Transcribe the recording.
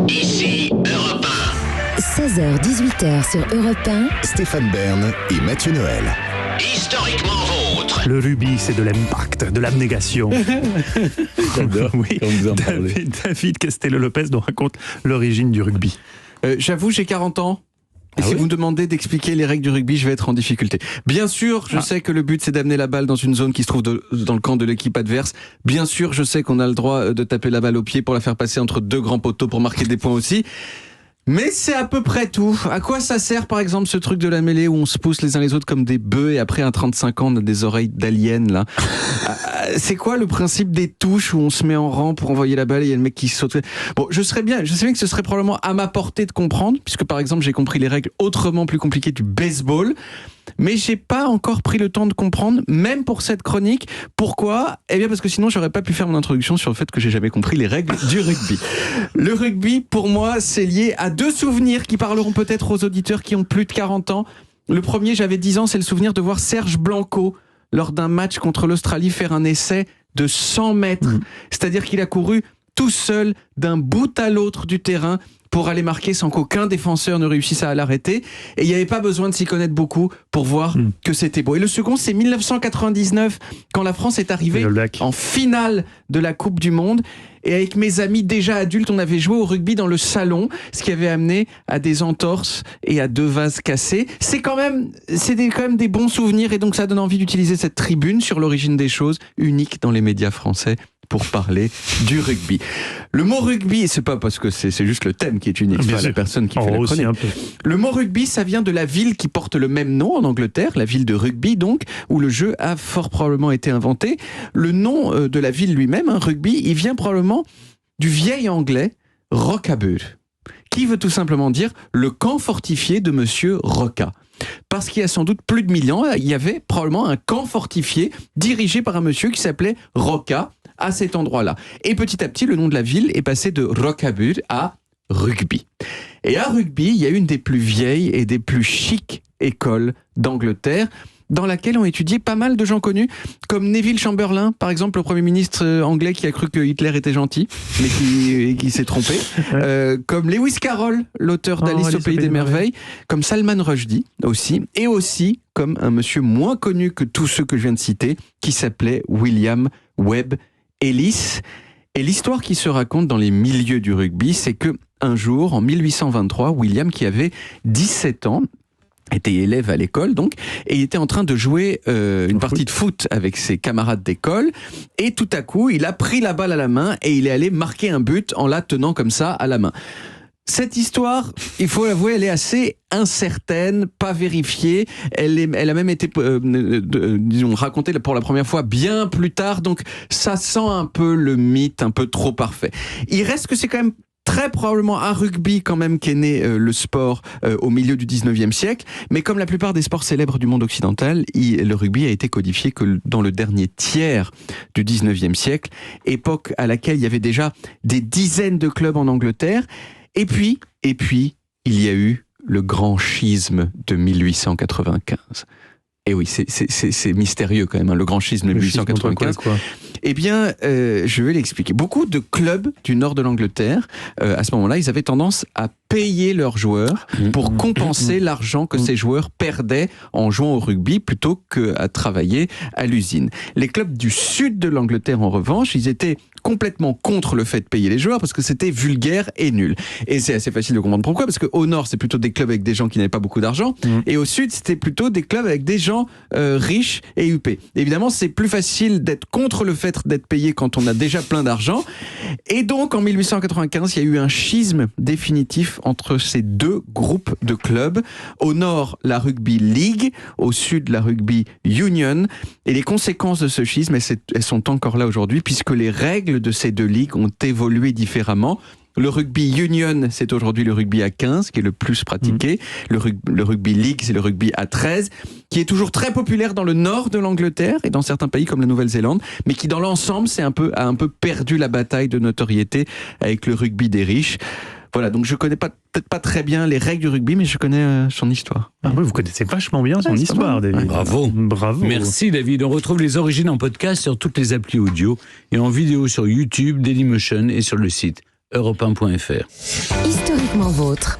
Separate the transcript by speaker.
Speaker 1: Ici Europe
Speaker 2: 16h-18h sur Europe 1.
Speaker 3: Stéphane Bern et Mathieu Noël.
Speaker 1: 1. Historiquement vôtre.
Speaker 4: Le rugby, c'est de l'impact, de l'abnégation.
Speaker 5: J'adore
Speaker 4: Oui,
Speaker 5: quand vous en parlez.
Speaker 4: David Castello-Lopez nous raconte l'origine du rugby.
Speaker 6: J'avoue, j'ai 40 ans. Et si
Speaker 5: oui
Speaker 6: vous me demandez d'expliquer les règles du rugby, je vais être en difficulté. Bien sûr, je sais que le but, c'est d'amener la balle dans une zone qui se trouve dans le camp de l'équipe adverse. Bien sûr, je sais qu'on a le droit de taper la balle au pied pour la faire passer entre deux grands poteaux pour marquer des points aussi. Mais c'est à peu près tout. À quoi ça sert, par exemple, ce truc de la mêlée où on se pousse les uns les autres comme des bœufs et après, à 35 ans, on a des oreilles d'aliens, là? C'est quoi le principe des touches où on se met en rang pour envoyer la balle et il y a le mec qui saute? Bon, je sais bien que ce serait probablement à ma portée de comprendre, puisque par exemple, j'ai compris les règles autrement plus compliquées du baseball. Mais j'ai pas encore pris le temps de comprendre, même pour cette chronique. Pourquoi? Eh bien parce que sinon j'aurais pas pu faire mon introduction sur le fait que j'ai jamais compris les règles du rugby. Le rugby, pour moi, c'est lié à deux souvenirs qui parleront peut-être aux auditeurs qui ont plus de 40 ans. Le premier, j'avais 10 ans, c'est le souvenir de voir Serge Blanco, lors d'un match contre l'Australie, faire un essai de 100 mètres. C'est-à-dire qu'il a couru tout seul d'un bout à l'autre du terrain pour aller marquer sans qu'aucun défenseur ne réussisse à l'arrêter. Et il n'y avait pas besoin de s'y connaître beaucoup pour voir que c'était beau. Et le second, c'est 1999, quand la France est arrivée en finale de la Coupe du Monde. Et avec mes amis déjà adultes, on avait joué au rugby dans le salon, ce qui avait amené à des entorses et à 2 vases cassés. C'est quand même des bons souvenirs, et donc ça donne envie d'utiliser cette tribune sur l'origine des choses, unique dans les médias français, pour parler du rugby. Le mot rugby, c'est pas parce que c'est juste le thème qui est unique, c'est pas la personne qui fait la chronique. Le mot rugby, ça vient de la ville qui porte le même nom en Angleterre, la ville de Rugby donc, où le jeu a fort probablement été inventé. Le nom de la ville lui-même, rugby, il vient probablement du vieil anglais Rocabur, qui veut tout simplement dire le camp fortifié de Monsieur Rocca. Parce qu'il y a sans doute plus de 1000 ans, il y avait probablement un camp fortifié dirigé par un monsieur qui s'appelait Rocca à cet endroit-là. Et petit à petit, le nom de la ville est passé de Rocabur à Rugby. Et à Rugby, il y a une des plus vieilles et des plus chics écoles d'Angleterre, dans laquelle ont étudié pas mal de gens connus, comme Neville Chamberlain, par exemple, le Premier ministre anglais qui a cru que Hitler était gentil, mais qui s'est trompé, comme Lewis Carroll, l'auteur d'Alice au Pays des Merveilles, comme Salman Rushdie aussi, et aussi comme un monsieur moins connu que tous ceux que je viens de citer, qui s'appelait William Webb Ellis. Et l'histoire qui se raconte dans les milieux du rugby, c'est que un jour, en 1823, William, qui avait 17 ans, était élève à l'école donc, et il était en train de jouer une partie de foot avec ses camarades d'école, et tout à coup il a pris la balle à la main et il est allé marquer un but en la tenant comme ça à la main. Cette histoire, il faut l'avouer, elle est assez incertaine, pas vérifiée. Elle a même été, disons, racontée pour la première fois bien plus tard, donc ça sent un peu le mythe, un peu trop parfait. Il reste que c'est quand même très probablement à rugby quand même qu'est né le sport au milieu du 19e siècle, mais comme la plupart des sports célèbres du monde occidental, le rugby a été codifié que dans le dernier tiers du 19e siècle, époque à laquelle il y avait déjà des dizaines de clubs en Angleterre. Et puis, il y a eu le grand schisme de 1895. Et oui, c'est mystérieux quand même, le grand schisme de 1895. Eh bien, je vais l'expliquer. Beaucoup de clubs du nord de l'Angleterre, à ce moment-là, ils avaient tendance à payer leurs joueurs pour compenser l'argent que ces joueurs perdaient en jouant au rugby plutôt qu'à travailler à l'usine. Les clubs du sud de l'Angleterre, en revanche, ils étaient complètement contre le fait de payer les joueurs parce que c'était vulgaire et nul. Et c'est assez facile de comprendre pourquoi, parce qu'au nord, c'est plutôt des clubs avec des gens qui n'avaient pas beaucoup d'argent, et au sud, c'était plutôt des clubs avec des gens riches et huppés. Évidemment, c'est plus facile d'être contre le fait d'être payé quand on a déjà plein d'argent. Et donc, en 1895, il y a eu un schisme définitif entre ces deux groupes de clubs. Au nord, la Rugby League, au sud, la Rugby Union. Et les conséquences de ce schisme, elles sont encore là aujourd'hui, puisque les règles de ces deux ligues ont évolué différemment. Le rugby union, c'est aujourd'hui le rugby à 15, qui est le plus pratiqué. Le rugby league, c'est le rugby à 13, qui est toujours très populaire dans le nord de l'Angleterre et dans certains pays comme la Nouvelle-Zélande, mais qui dans l'ensemble a un peu perdu la bataille de notoriété avec le rugby des riches. Voilà, donc je connais peut-être pas très bien les règles du rugby, mais je connais son histoire.
Speaker 4: Ah oui, vous connaissez vachement bien son histoire, David.
Speaker 5: Bravo. Merci, David. On retrouve les origines en podcast sur toutes les applis audio et en vidéo sur YouTube, Dailymotion et sur le site europe1.fr.
Speaker 2: Historiquement vôtre.